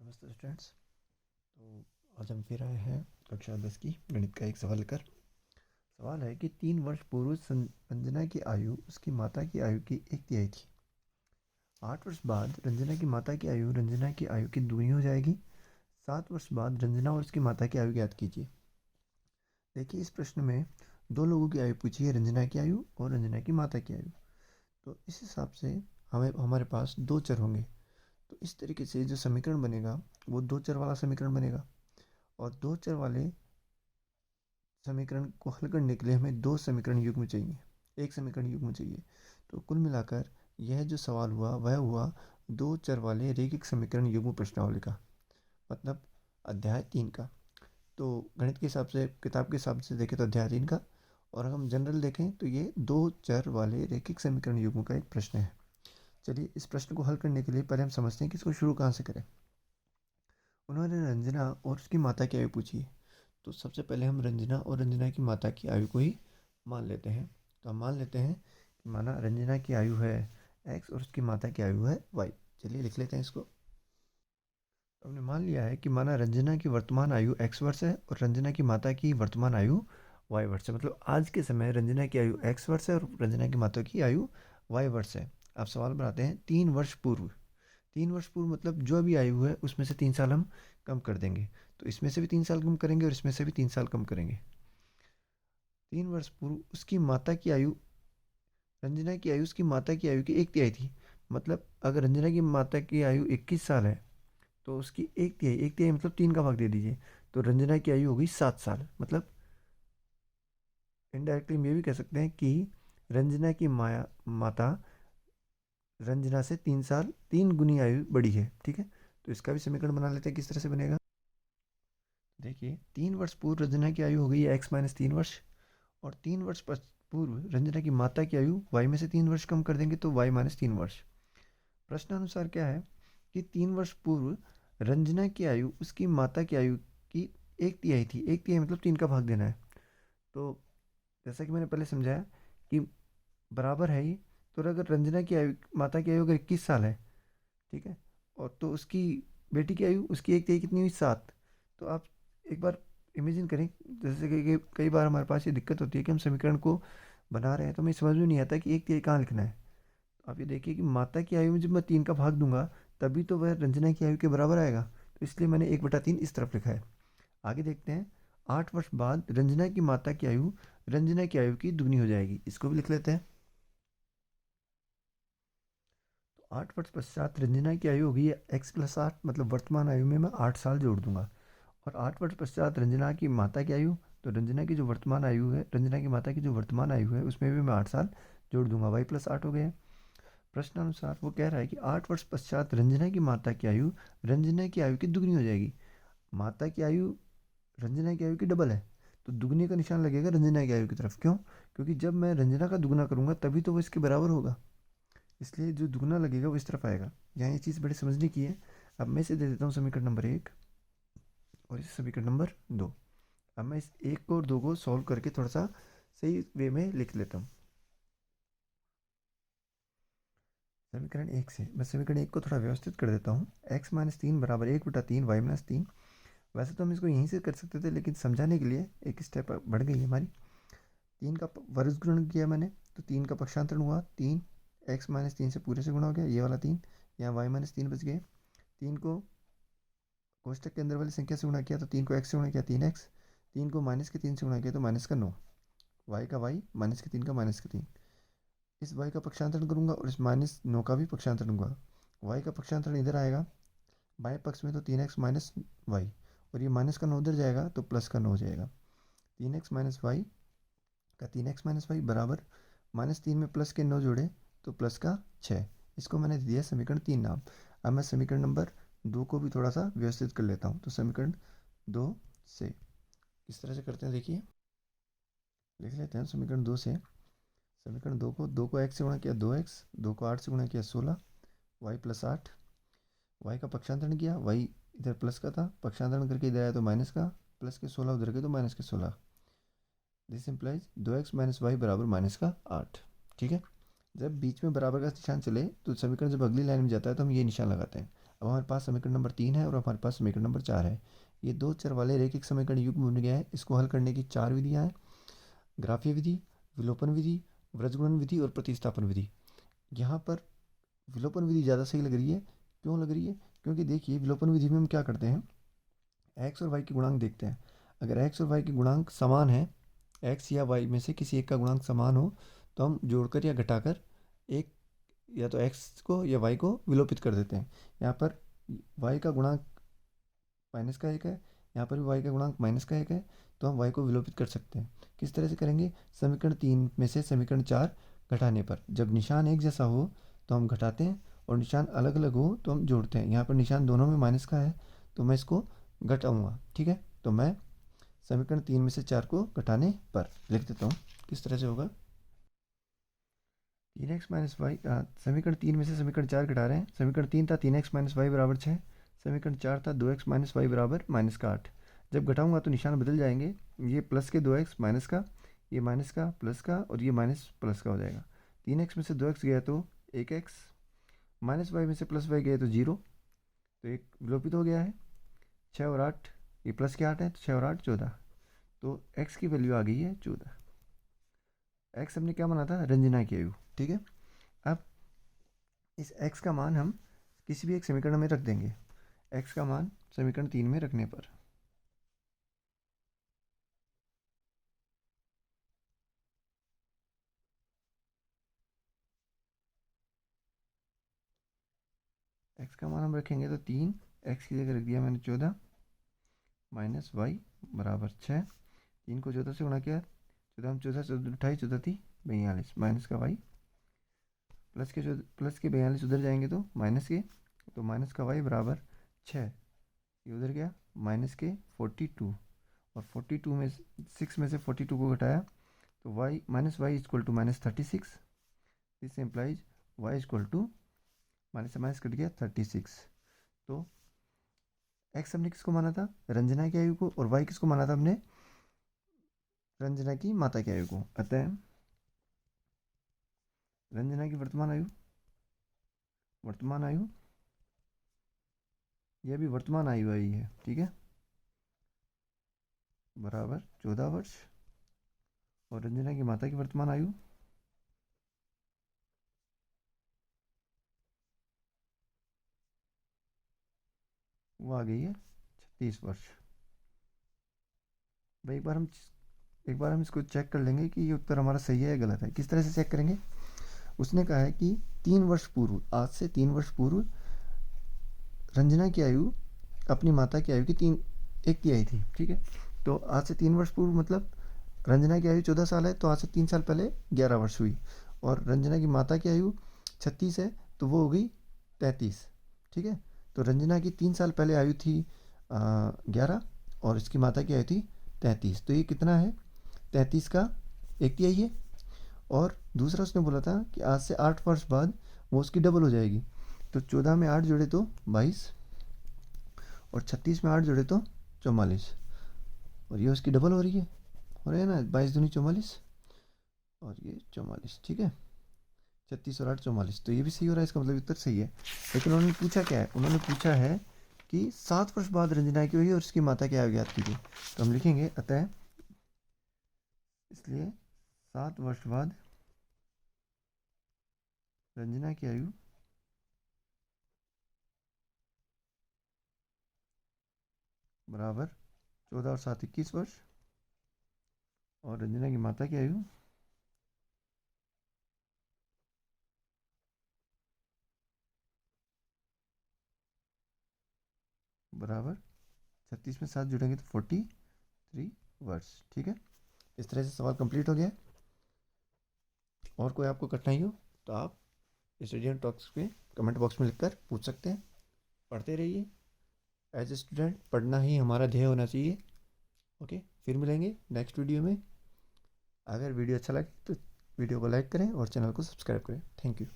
नमस्ते स्टूडेंट्स। तो आज हम फिर आए हैं कक्षा 10 की गणित का एक सवाल लेकर। सवाल है कि 3 वर्ष पूर्व रंजना की आयु उसकी माता की आयु की एक तिहाई थी। 8 वर्ष बाद रंजना की माता की आयु रंजना की आयु की दुगनी हो जाएगी। 7 वर्ष बाद रंजना और उसकी माता की आयु ज्ञात कीजिए। देखिए, इस प्रश्न में दो लोगों की आयु पूछी है, रंजना की आयु और रंजना की माता की आयु। तो इस हिसाब से हमारे पास दो चर होंगे। तो इस तरीके से जो समीकरण बनेगा वो दो चर वाला समीकरण बनेगा। और दो चर वाले समीकरण को हल करने के लिए हमें दो समीकरण युग्म चाहिए, एक समीकरण युग्म चाहिए। तो कुल मिलाकर यह जो सवाल हुआ वह हुआ दो चर वाले रैखिक समीकरण युग्म प्रश्नावली का, मतलब अध्याय 3 का। तो गणित के हिसाब से, किताब के हिसाब से देखें तो अध्याय 3 का, और हम जनरल देखें तो ये दो चर वाले रैखिक समीकरण युग्म का एक प्रश्न है। चलिए, इस प्रश्न को हल करने के लिए पहले हम समझते हैं कि इसको शुरू कहाँ से करें। उन्होंने रंजना और उसकी माता की आयु पूछी। तो सबसे पहले हम रंजना और रंजना की माता की आयु को ही मान लेते हैं। तो हम मान लेते हैं कि माना रंजना की आयु है x और उसकी माता की आयु है y। चलिए लिख लेते हैं इसको। तो हमने मान लिया है कि माना रंजना की वर्तमान आयु x वर्ष है और रंजना की माता की वर्तमान आयु y वर्ष है। मतलब आज के समय रंजना की आयु x वर्ष है और रंजना की माता की आयु y वर्ष है। अब सवाल बनाते हैं 3 वर्ष पूर्व। 3 वर्ष पूर्व मतलब जो अभी आयु है उसमें से 3 साल हम कम कर देंगे। तो इसमें से भी 3 साल कम करेंगे और इसमें से भी 3 साल कम करेंगे। 3 वर्ष पूर्व उसकी माता की आयु, रंजना की आयु उसकी माता की आयु की एक तिहाई थी। मतलब अगर रंजना की माता की आयु 21 साल है तो उसकी एक तिहाई मतलब 3 का भाग दे दीजिए। तो रंजना की आयु होगी 7 साल। मतलब इनडायरेक्टली हम ये भी कह सकते हैं कि रंजना की माता रंजना से 3 साल 3 गुनी आयु बड़ी है। ठीक है, तो इसका भी समीकरण बना लेते हैं। किस तरह से बनेगा, देखिए 3 वर्ष पूर्व रंजना की आयु हो गई है x-3 वर्ष, और 3 वर्ष पूर्व रंजना की माता की आयु y में से 3 वर्ष कम कर देंगे तो y-3 वर्ष। प्रश्नानुसार क्या है कि 3 वर्ष पूर्व रंजना की आयु उसकी माता की आयु की एक तिहाई थी। एक तिहाई मतलब 3 का भाग देना है। तो जैसा कि मैंने पहले समझाया कि बराबर है ये। तो अगर रंजना की आयु, माता की आयु अगर 21 साल है, ठीक है, और तो उसकी बेटी की आयु, उसकी एक तिहाई कितनी हुई, 7। तो आप एक बार इमेजिन करें, जैसे कि कई बार हमारे पास ये दिक्कत होती है कि हम समीकरण को बना रहे हैं तो हमें समझ में नहीं आता कि एक तिहाई कहाँ लिखना है। तो आप ये देखिए कि माता की आयु में जब मैं 3 का भाग दूंगा तभी तो वह रंजना की आयु के बराबर आएगा। तो इसलिए मैंने 1/3 इस तरफ लिखा है। आगे देखते हैं। 8 वर्ष बाद रंजना की माता की आयु रंजना की आयु की दुगनी हो जाएगी। इसको भी लिख लेते हैं। 8 वर्ष पश्चात रंजना की आयु होगी x+8, मतलब वर्तमान आयु में मैं 8 साल जोड़ दूंगा। और 8 वर्ष पश्चात रंजना की माता की आयु, तो रंजना की जो वर्तमान आयु है, रंजना की माता की जो वर्तमान आयु है उसमें भी मैं 8 साल जोड़ दूंगा, y+8 हो गया। प्रश्नानुसार वो कह रहा है कि 8 वर्ष पश्चात रंजना की माता की आयु रंजना की आयु की दुगनी हो जाएगी। माता की आयु रंजना की आयु की डबल है, तो दुगने का निशान लगेगा रंजना की आयु की तरफ। क्यों? क्योंकि जब मैं रंजना का दुगना करूंगा तभी तो वो इसके बराबर होगा, इसलिए जो दुगना लगेगा वो इस तरफ आएगा। यहाँ ये चीज़ बड़ी समझने की है। अब मैं इसे दे देता हूँ समीकरण नंबर 1 और इसे समीकरण नंबर 2। अब मैं इस 1 और 2 को सॉल्व करके थोड़ा सा सही वे में लिख लेता हूँ। समीकरण 1 से मैं समीकरण 1 को थोड़ा व्यवस्थित कर देता हूँ। x-3 बराबर 1/3 y-3। वैसे तो हम इसको यहीं से कर सकते थे, लेकिन समझाने के लिए एक स्टेप बढ़ गई हमारी। 3 का वर्ग गुणन किया मैंने, तो 3 का पक्षांतरण हुआ 3, x-3 से पूरे से गुणा हो गया, ये वाला 3, यहाँ y-3 बच गए। 3 को कोष्टक के अंदर वाली संख्या से गुणा किया तो 3 को x से गुणा किया 3x, 3 को -3 से गुणा किया तो -9, y का y, -3 का -3। इस y का पक्षांतरण करूंगा और इस -9 का भी पक्षांतरण करूंगा। y का पक्षांतरण इधर आएगा बाएं पक्ष में, तो 3x - y, और ये माइनस का 9 उधर जाएगा तो प्लस का 9 हो जाएगा। 3x - y का 3x - y बराबर -3 में प्लस के 9 जोड़े तो प्लस का 6। इसको मैंने दिया समीकरण 3 नाम। अब मैं समीकरण नंबर 2 को भी थोड़ा सा व्यवस्थित कर लेता हूँ। तो समीकरण 2 से किस तरह से करते हैं, देखिए लिख लेते हैं। समीकरण 2 से, समीकरण 2 को x से गुणा किया 2x, 2 को 8 से गुणा किया 16, y+8। y का पक्षांतरण किया, y इधर प्लस का था, पक्षांतरण करके इधर आया तो माइनस का, प्लस के 16 उधर के तो माइनस के 16। दिस इम्प्लाइज 2x - y बराबर -8। ठीक है, जब बीच में बराबर का निशान चले तो समीकरण जब अगली लाइन में जाता है तो हम ये निशान लगाते हैं। अब हमारे पास समीकरण नंबर 3 है और हमारे पास समीकरण नंबर 4 है। ये दो चर वाले रैखिक समीकरण युग्म बन गया है। इसको हल करने की 4 विधियाँ हैं: ग्राफीय विधि, विलोपन विधि, व्रजगुणन विधि और प्रतिस्थापन विधि। यहाँ पर विलोपन विधि ज़्यादा सही लग रही है। क्यों लग रही है? क्योंकि देखिए विलोपन विधि में हम क्या करते हैं, एक्स और वाई के गुणांक देखते हैं। अगर एक्स और वाई के गुणांक समान है, एक्स या वाई में से किसी एक का गुणांक समान हो, तो हम जोड़कर या घटाकर एक या तो एक्स को या वाई को विलोपित कर देते हैं। यहाँ पर वाई का गुणांक -1 है, यहाँ पर भी वाई का गुणांक -1 है, तो हम वाई को विलोपित कर सकते हैं। किस तरह से करेंगे? समीकरण 3 में से समीकरण 4 घटाने पर। जब निशान एक जैसा हो तो हम घटाते हैं और निशान अलग अलग हो तो हम जोड़ते हैं। यहाँ पर निशान दोनों में माइनस का है तो मैं इसको घटाऊँगा। ठीक है, तो मैं समीकरण 3 में से 4 को घटाने पर लिख देता हूँ। किस तरह से होगा? 3x माइनस वाई, समीकरण 3 में से समीकरण 4 घटा रहे हैं। समीकरण 3 था 3x माइनस वाई बराबर 6। समीकरण 4 था 2x माइनस वाई बराबर -8। जब घटाऊंगा तो निशान बदल जाएंगे। ये प्लस के 2x माइनस का, ये माइनस का प्लस का और ये माइनस प्लस का हो जाएगा। 3x में से 2x गया तो 1x, माइनस वाई में से प्लस वाई गया तो 0, तो एक विलोपित हो गया है। 6 और 8, ये प्लस के 8 है तो 6 और 8 14, तो x की वैल्यू आ गई है 14। x हमने क्या माना था? रंजना की आयु। ठीक है, अब इस x का मान हम किसी भी एक समीकरण में रख देंगे। x का मान समीकरण 3 में रखने पर x का मान हम रखेंगे तो 3, x की जगह रख दिया मैंने 14 माइनस वाई बराबर 6। 3 को 14 से गुणा किया, 14 में 14 14 28, 14 थी 42, माइनस का वाई प्लस के 42 उधर जाएंगे तो माइनस के, तो माइनस का वाई बराबर 6, ये उधर गया माइनस के 42, और 42 में 6 में से 42 को घटाया तो y minus y equal to -36। This implies y equal to, minus से माइनस कट गया 36। तो x हमने किसको माना था? रंजना की आयु को, और y किसको माना था हमने? रंजना की माता की आयु को। अतः रंजना की वर्तमान आयु यह भी वर्तमान आयु आई है। ठीक है, बराबर 14 वर्ष, और रंजना की माता की वर्तमान आयु वो आ गई है 36 वर्ष। भाई एक बार हम इसको चेक कर लेंगे कि ये उत्तर हमारा सही है या गलत है। किस तरह से चेक करेंगे? उसने कहा है कि 3 वर्ष पूर्व, आज से 3 वर्ष पूर्व रंजना की आयु अपनी माता की आयु की 1/3 थी। ठीक है, तो आज से 3 वर्ष पूर्व मतलब रंजना की आयु 14 साल है, तो आज से 3 साल पहले 11 वर्ष हुई। और रंजना की माता की आयु 36 है, तो वो हो गई 33। ठीक है, तो रंजना की 3 साल पहले आयु थी 11 और इसकी माता की आयु थी 33, तो ये कितना है? 33 का 1/3 है। और दूसरा उसने बोला था कि आज से 8 वर्ष बाद वो उसकी डबल हो जाएगी, तो 14 में 8 जोड़े तो 22, और 36 में 8 जोड़े तो 44, और ये उसकी डबल हो रही है ना, 22 दूनी 44 और ये 44। ठीक है, 36 और 8 44, तो ये भी सही हो रहा है, इसका मतलब उत्तर सही है। लेकिन उन्होंने पूछा क्या है? उन्होंने पूछा है कि 7 वर्ष बाद रंजना की हुई और उसकी माता की आयु ज्ञात कीजिए। तो हम लिखेंगे अतः इसलिए 7 वर्ष बाद रंजना की आयु बराबर 14 और 7 21 वर्ष, और रंजना की माता की आयु बराबर 36 में 7 जुड़ेंगे तो 43 वर्ष। ठीक है, इस तरह से सवाल कंप्लीट हो गया। और कोई आपको कठिनाई हो तो आप स्टूडेंट टॉक्स पे कमेंट बॉक्स में लिखकर पूछ सकते हैं। पढ़ते रहिए, एज ए स्टूडेंट पढ़ना ही हमारा ध्येय होना चाहिए। ओके, फिर मिलेंगे नेक्स्ट वीडियो में। अगर वीडियो अच्छा लगे तो वीडियो को लाइक करें और चैनल को सब्सक्राइब करें। Thank you.